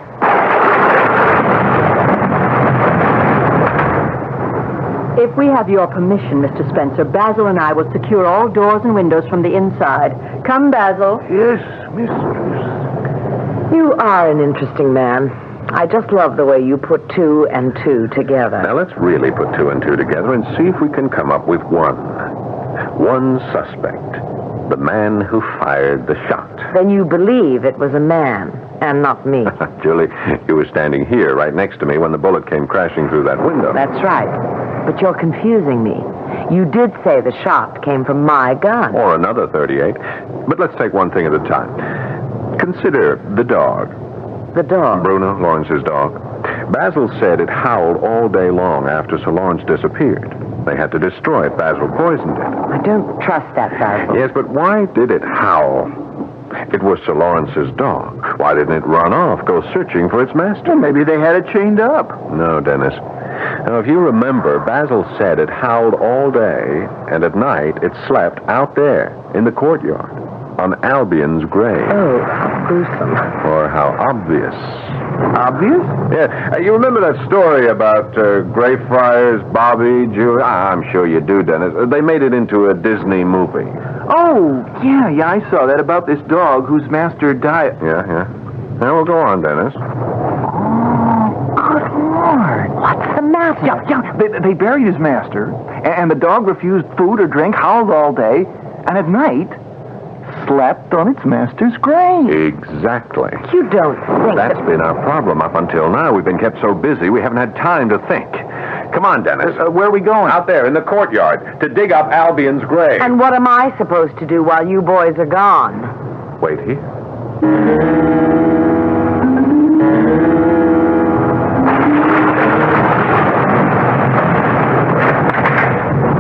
Speaker 8: If we have your permission, Mr. Spencer, Basil and I will secure all doors and windows from the inside. Come, Basil.
Speaker 2: Yes, mistress.
Speaker 9: You are an interesting man. I just love the way you put 2 and 2 together.
Speaker 7: Now, let's really put 2 and 2 together and see if we can come up with one. One suspect. The man who fired the shot.
Speaker 9: Then you believe it was a man and not me.
Speaker 7: Julie, you were standing here right next to me when the bullet came crashing through that window.
Speaker 9: That's right. But you're confusing me. You did say the shot came from my gun.
Speaker 7: Or another 38. But let's take one thing at a time. Consider the dog.
Speaker 9: The dog?
Speaker 7: Bruno, Lawrence's dog. Basil said it howled all day long after Sir Lawrence disappeared. They had to destroy it. Basil poisoned it.
Speaker 9: I don't trust that, Basil.
Speaker 7: Yes, but why did it howl? It was Sir Lawrence's dog. Why didn't it run off, go searching for its master?
Speaker 13: Well, maybe they had it chained up.
Speaker 7: No, Dennis. Now, if you remember, Basil said it howled all day, and at night it slept out there in the courtyard on Albion's grave.
Speaker 9: Oh, how gruesome.
Speaker 7: Or how obvious.
Speaker 13: Obvious?
Speaker 7: Yeah. You remember that story about Greyfriars, Bobby, Julie? I'm sure you do, Dennis. They made it into a Disney movie.
Speaker 13: Oh, yeah, I saw that about this dog whose master died.
Speaker 7: Yeah. Now, we'll go on, Dennis.
Speaker 13: Good Lord.
Speaker 9: What's the matter?
Speaker 13: Yeah. They buried his master, and the dog refused food or drink, howled all day, and at night slept on its master's grave.
Speaker 7: Exactly.
Speaker 9: You don't think
Speaker 7: That's been our problem up until now. We've been kept so busy, we haven't had time to think. Come on, Dennis.
Speaker 13: Where are we going?
Speaker 7: Out there in the courtyard to dig up Albion's grave.
Speaker 9: And what am I supposed to do while you boys are gone?
Speaker 7: Wait here.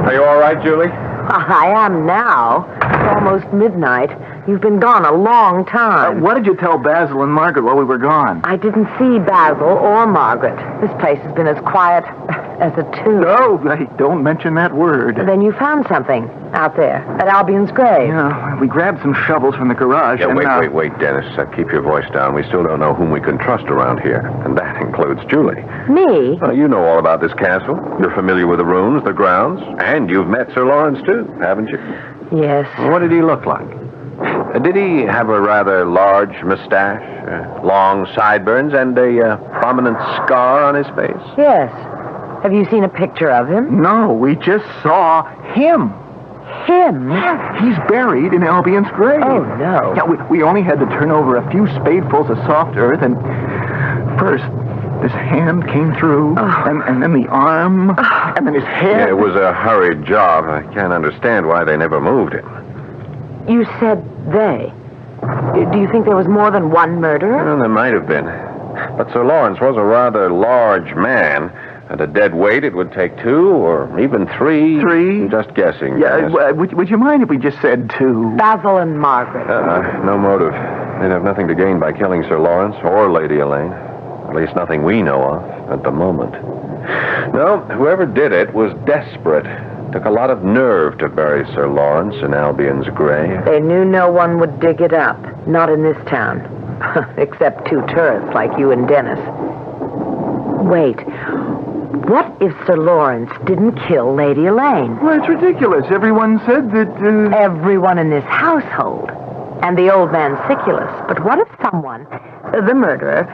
Speaker 7: Are you all right, Julie?
Speaker 9: I am now. It's almost midnight. You've been gone a long time.
Speaker 13: What did you tell Basil and Margaret while we were gone?
Speaker 9: I didn't see Basil or Margaret. This place has been as quiet as a tomb.
Speaker 13: No, don't mention that word.
Speaker 9: Then you found something out there at Albion's grave.
Speaker 13: Yeah, we grabbed some shovels from the garage.
Speaker 7: Yeah,
Speaker 13: and,
Speaker 7: wait, Dennis. Keep your voice down. We still don't know whom we can trust around here, and that includes Julie.
Speaker 9: Me?
Speaker 7: You know all about this castle. You're familiar with the rooms, the grounds, and you've met Sir Lawrence, too, haven't you?
Speaker 9: Yes.
Speaker 7: What did he look like? Did he have a rather large mustache, long sideburns, and a prominent scar on his face?
Speaker 9: Yes. Have you seen a picture of him?
Speaker 13: No, we just saw him.
Speaker 9: Him?
Speaker 13: He's buried in Albion's grave.
Speaker 9: Oh, no.
Speaker 13: Yeah, we only had to turn over a few spadefuls of soft earth, and first this hand came through, and then the arm, and then his head.
Speaker 7: Yeah, it was a hurried job. I can't understand why they never moved him.
Speaker 9: You said they. Do you think there was more than one murderer?
Speaker 7: Well, there might have been. But Sir Lawrence was a rather large man. At a dead weight, it would take 2 or even 3.
Speaker 13: 3?
Speaker 7: I'm just guessing.
Speaker 13: Yeah, would you mind if we just said 2?
Speaker 9: Basil and Margaret.
Speaker 7: No motive. They'd have nothing to gain by killing Sir Lawrence or Lady Elaine. At least nothing we know of at the moment. No, whoever did it was desperate. Took a lot of nerve to bury Sir Lawrence in Albion's grave.
Speaker 9: They knew no one would dig it up. Not in this town. Except 2 tourists like you and Dennis. Wait. What if Sir Lawrence didn't kill Lady Elaine?
Speaker 13: Well, it's ridiculous. Everyone said that...
Speaker 9: Everyone in this household. And the old man Siculus. But what if someone, the murderer,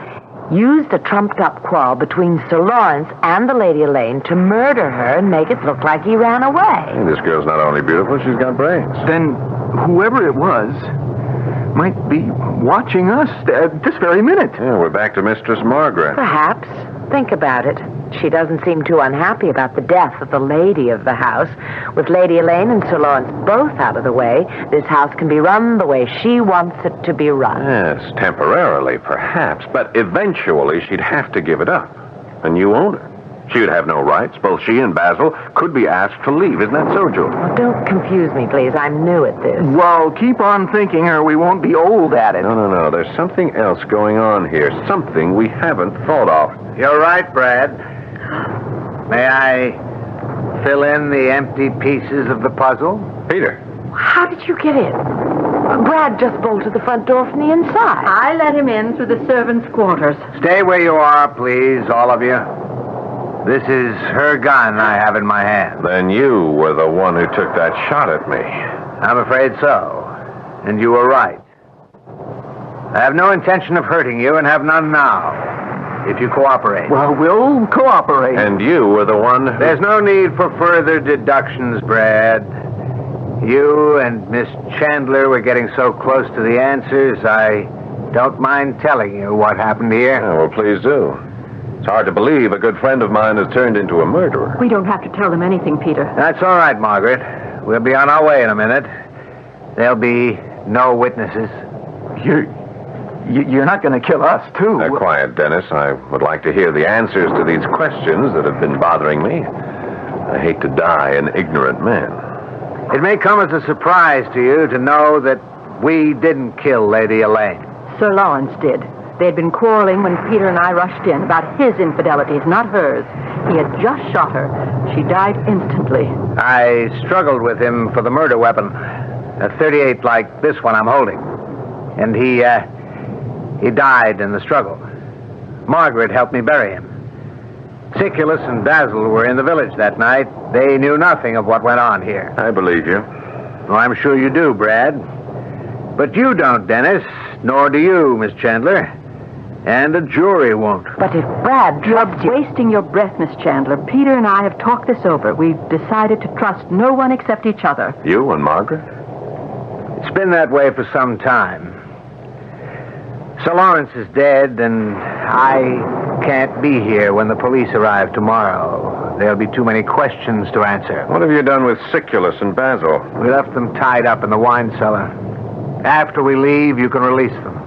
Speaker 9: used a trumped-up quarrel between Sir Lawrence and the Lady Elaine to murder her and make it look like he ran away?
Speaker 7: Hey, this girl's not only beautiful, she's got brains.
Speaker 13: Then whoever it was might be watching us at this very minute.
Speaker 7: Yeah, we're back to Mistress Margaret.
Speaker 9: Perhaps. Think about it. She doesn't seem too unhappy about the death of the lady of the house. With Lady Elaine and Sir Lawrence both out of the way, this house can be run the way she wants it to be run.
Speaker 7: Yes, temporarily, perhaps. But eventually, she'd have to give it up. A new owner. She would have no rights. Both she and Basil could be asked to leave. Isn't that so, Julie?
Speaker 9: Well, don't confuse me, please. I'm new at this.
Speaker 13: Well, keep on thinking or we won't be old at it.
Speaker 7: No. There's something else going on here. Something we haven't thought of.
Speaker 6: You're right, Brad. May I fill in the empty pieces of the puzzle?
Speaker 7: Peter.
Speaker 9: How did you get in? Brad just bolted the front door from the inside.
Speaker 8: I let him in through the servants' quarters.
Speaker 6: Stay where you are, please, all of you. This is her gun I have in my hand.
Speaker 7: Then you were the one who took that shot at me.
Speaker 6: I'm afraid so. And you were right. I have no intention of hurting you and have none now. If you cooperate.
Speaker 13: Well, we'll cooperate.
Speaker 7: And you were the one who...
Speaker 6: There's no need for further deductions, Brad. You and Miss Chandler were getting so close to the answers, I don't mind telling you what happened here.
Speaker 7: Oh, well, please do. It's hard to believe a good friend of mine has turned into a murderer.
Speaker 8: We don't have to tell them anything, Peter.
Speaker 6: That's all right, Margaret. We'll be on our way in a minute. There'll be no witnesses.
Speaker 13: You're not going to kill us, too.
Speaker 7: Quiet, Dennis. I would like to hear the answers to these questions that have been bothering me. I hate to die an ignorant man.
Speaker 6: It may come as a surprise to you to know that we didn't kill Lady Elaine.
Speaker 8: Sir Lawrence did. They had been quarreling when Peter and I rushed in about his infidelities, not hers. He had just shot her. She died instantly.
Speaker 6: I struggled with him for the murder weapon, a .38 like this one I'm holding. And he died in the struggle. Margaret helped me bury him. Siculus and Basil were in the village that night. They knew nothing of what went on here.
Speaker 7: I believe you.
Speaker 6: Well, I'm sure you do, Brad. But you don't, Dennis, nor do you, Miss Chandler. And a jury won't.
Speaker 8: But if Brad drubbed you... wasting your breath, Miss Chandler. Peter and I have talked this over. We've decided to trust no one except each other.
Speaker 7: You and Margaret?
Speaker 6: It's been that way for some time. Sir Lawrence is dead, and I can't be here when the police arrive tomorrow. There'll be too many questions to answer.
Speaker 7: What have you done with Siculus and Basil?
Speaker 6: We left them tied up in the wine cellar. After we leave, you can release them.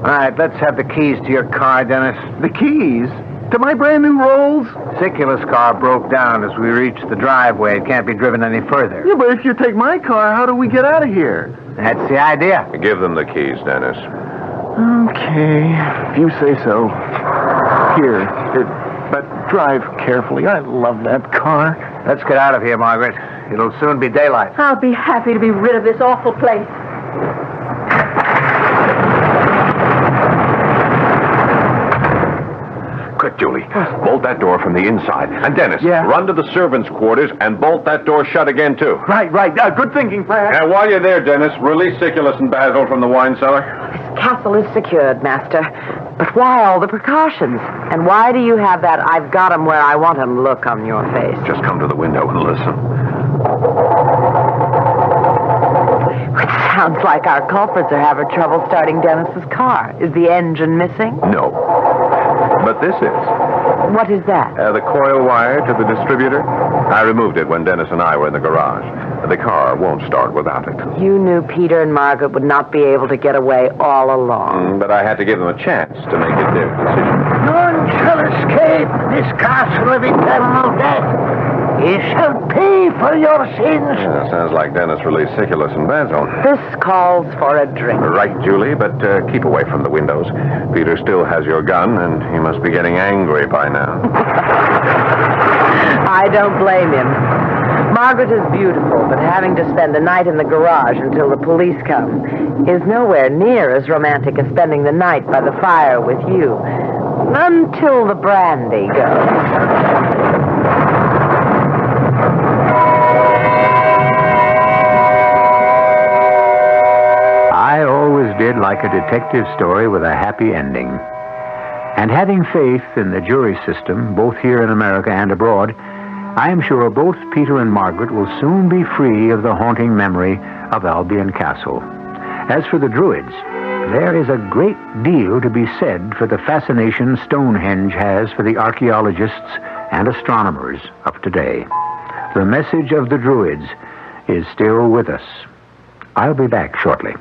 Speaker 6: All right, let's have the keys to your car, Dennis.
Speaker 13: The keys? To my brand new Rolls?
Speaker 6: Siculus' car broke down as we reached the driveway. It can't be driven any further.
Speaker 13: Yeah, but if you take my car, how do we get out of here?
Speaker 6: That's the idea.
Speaker 7: Give them the keys, Dennis.
Speaker 13: Okay, if you say so. Here, but drive carefully. I love that car.
Speaker 6: Let's get out of here, Margaret. It'll soon be daylight.
Speaker 8: I'll be happy to be rid of this awful place.
Speaker 7: Quick, Julie. Bolt that door from the inside. And Dennis, run to the servants' quarters and bolt that door shut again, too.
Speaker 13: Right. Good thinking, Brad.
Speaker 7: And while you're there, Dennis, release Siculus and Basil from the wine cellar.
Speaker 9: This castle is secured, Master. But why all the precautions? And why do you have that I've got 'em where I want 'em look on your face?
Speaker 7: Just come to the window and listen.
Speaker 9: It sounds like our culprits are having trouble starting Dennis's car. Is the engine missing?
Speaker 7: No. But this is.
Speaker 9: What is that?
Speaker 7: The coil wire to the distributor. I removed it when Dennis and I were in the garage. The car won't start without it.
Speaker 9: You knew Peter and Margaret would not be able to get away all along.
Speaker 7: But I had to give them a chance to make it their decision.
Speaker 2: None shall escape this castle of eternal death. Ye shall pay for your sins.
Speaker 7: Yeah, sounds like Dennis released Siculus and Basil.
Speaker 9: This calls for a drink.
Speaker 7: Right, Julie, but keep away from the windows. Peter still has your gun, and he must be getting angry by now.
Speaker 9: I don't blame him. Margaret is beautiful, but having to spend the night in the garage until the police come is nowhere near as romantic as spending the night by the fire with you. Until the brandy goes.
Speaker 1: I always did like a detective story with a happy ending. And having faith in the jury system, both here in America and abroad, I am sure both Peter and Margaret will soon be free of the haunting memory of Albion Castle. As for the Druids, there is a great deal to be said for the fascination Stonehenge has for the archaeologists and astronomers of today. The message of the Druids is still with us. I'll be back shortly.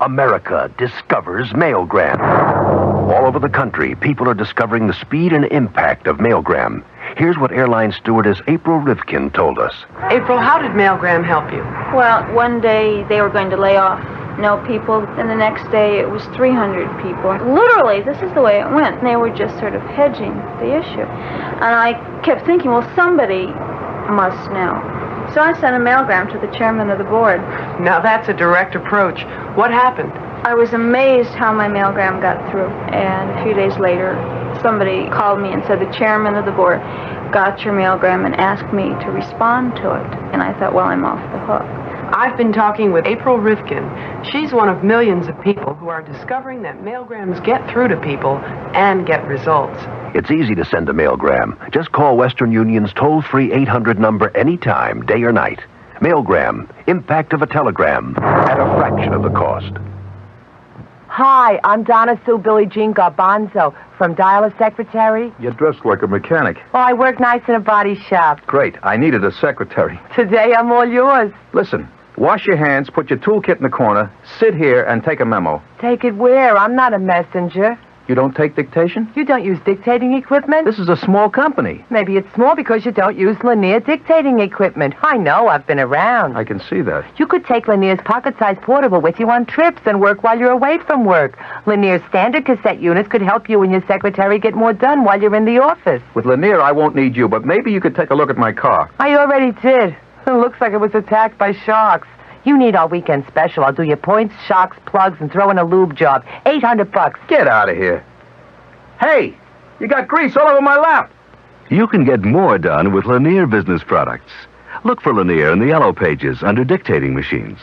Speaker 10: America discovers mailgram. All over the country, people are discovering the speed and impact of mailgram. Here's what airline stewardess April Rivkin told us.
Speaker 17: April, how did mailgram help you?
Speaker 18: Well, one day they were going to lay off no people, and the next day it was 300 people. Literally, this is the way it went. They were just sort of hedging the issue. And I kept thinking, well, somebody must know. So I sent a mailgram to the chairman of the board.
Speaker 17: Now that's a direct approach. What happened?
Speaker 18: I was amazed how my mailgram got through. And a few days later, somebody called me and said the chairman of the board got your mailgram and asked me to respond to it. And I thought, well, I'm off the hook.
Speaker 17: I've been talking with April Rivkin. She's one of millions of people who are discovering that mailgrams get through to people and get results.
Speaker 10: It's easy to send a mailgram. Just call Western Union's toll-free 800 number anytime, day or night. Mailgram, impact of a telegram, at a fraction of the cost.
Speaker 15: Hi, I'm Donna Sue Billie Jean Garbanzo from Dial-A Secretary.
Speaker 19: You're dressed like a mechanic.
Speaker 15: Oh, I work nights in a body shop.
Speaker 19: Great. I needed a secretary.
Speaker 15: Today I'm all yours.
Speaker 19: Listen,
Speaker 13: Wash your hands, put your toolkit in the corner, sit here, and take a memo.
Speaker 15: Take it where? I'm not a messenger.
Speaker 13: You don't take dictation?
Speaker 15: You don't use dictating equipment?
Speaker 13: This is a small company.
Speaker 15: Maybe it's small because you don't use linear dictating equipment. I know, I've been around.
Speaker 13: I can see that.
Speaker 15: You could take Lanier's pocket-sized portable with you on trips and work while you're away from work. Lanier's standard cassette units could help you and your secretary get more done while you're in the office.
Speaker 13: With Lanier, I won't need you, but maybe you could take a look at my car.
Speaker 15: I already did. It looks like it was attacked by sharks. You need our weekend special. I'll do your points, shocks, plugs, and throw in a lube job. $800.
Speaker 13: Get out of here. Hey, you got grease all over my lap.
Speaker 11: You can get more done with Lanier Business Products. Look for Lanier in the yellow pages under dictating machines.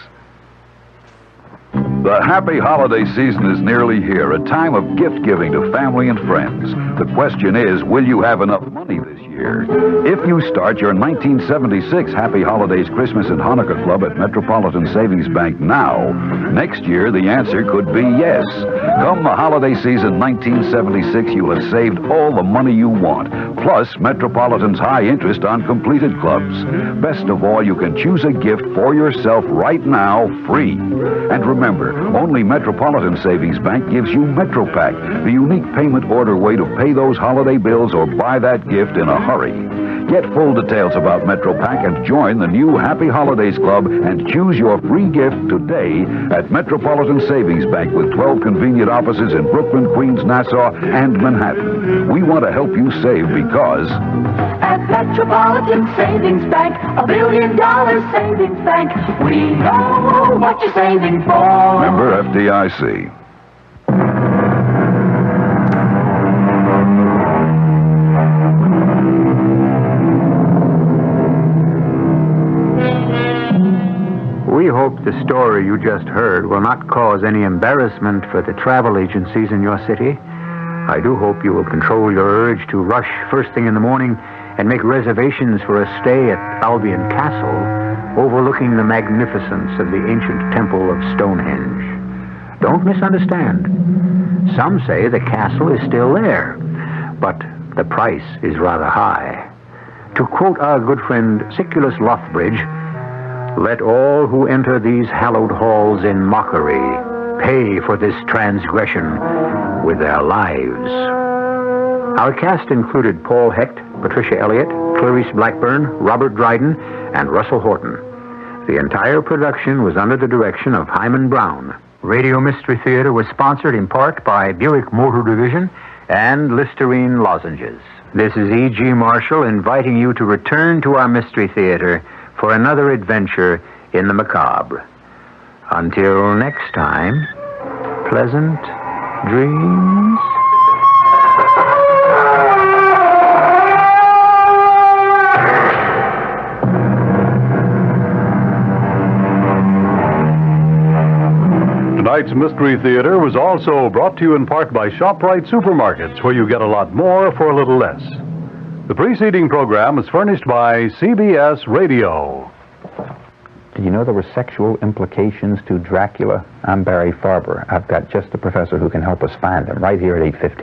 Speaker 19: The happy holiday season is nearly here, a time of gift-giving to family and friends. The question is, will you have enough money this year? If you start your 1976 Happy Holidays Christmas and Hanukkah Club at Metropolitan Savings Bank now, next year the answer could be yes. Come the holiday season 1976, you'll have saved all the money you want, plus Metropolitan's high interest on completed clubs. Best of all, you can choose a gift for yourself right now, free. And remember, only Metropolitan Savings Bank gives you MetroPack, the unique payment order way to pay those holiday bills or buy that gift in a hurry. Get full details about MetroPack and join the new Happy Holidays Club and choose your free gift today at Metropolitan Savings Bank with 12 convenient offices in Brooklyn, Queens, Nassau, and Manhattan. We want to help you save because...
Speaker 20: At Metropolitan Savings Bank, $1 billion savings bank, we know what you're saving for.
Speaker 19: Member FDIC.
Speaker 1: We hope the story you just heard will not cause any embarrassment for the travel agencies in your city. I do hope you will control your urge to rush first thing in the morning and make reservations for a stay at Albion Castle, overlooking the magnificence of the ancient temple of Stonehenge. Don't misunderstand. Some say the castle is still there, but the price is rather high. To quote our good friend Siculus Lothbridge, "Let all who enter these hallowed halls in mockery pay for this transgression with their lives." Our cast included Paul Hecht, Patricia Elliott, Clarice Blackburn, Robert Dryden, and Russell Horton. The entire production was under the direction of Hyman Brown. Radio Mystery Theater was sponsored in part by Buick Motor Division and Listerine Lozenges. This is E.G. Marshall inviting you to return to our Mystery Theater for another adventure in the macabre. Until next time, pleasant dreams.
Speaker 4: Tonight's Mystery Theater was also brought to you in part by ShopRite Supermarkets, where you get a lot more for a little less. The preceding program is furnished by CBS Radio.
Speaker 21: Did you know there were sexual implications to Dracula? I'm Barry Farber. I've got just the professor who can help us find them right here at 8:50.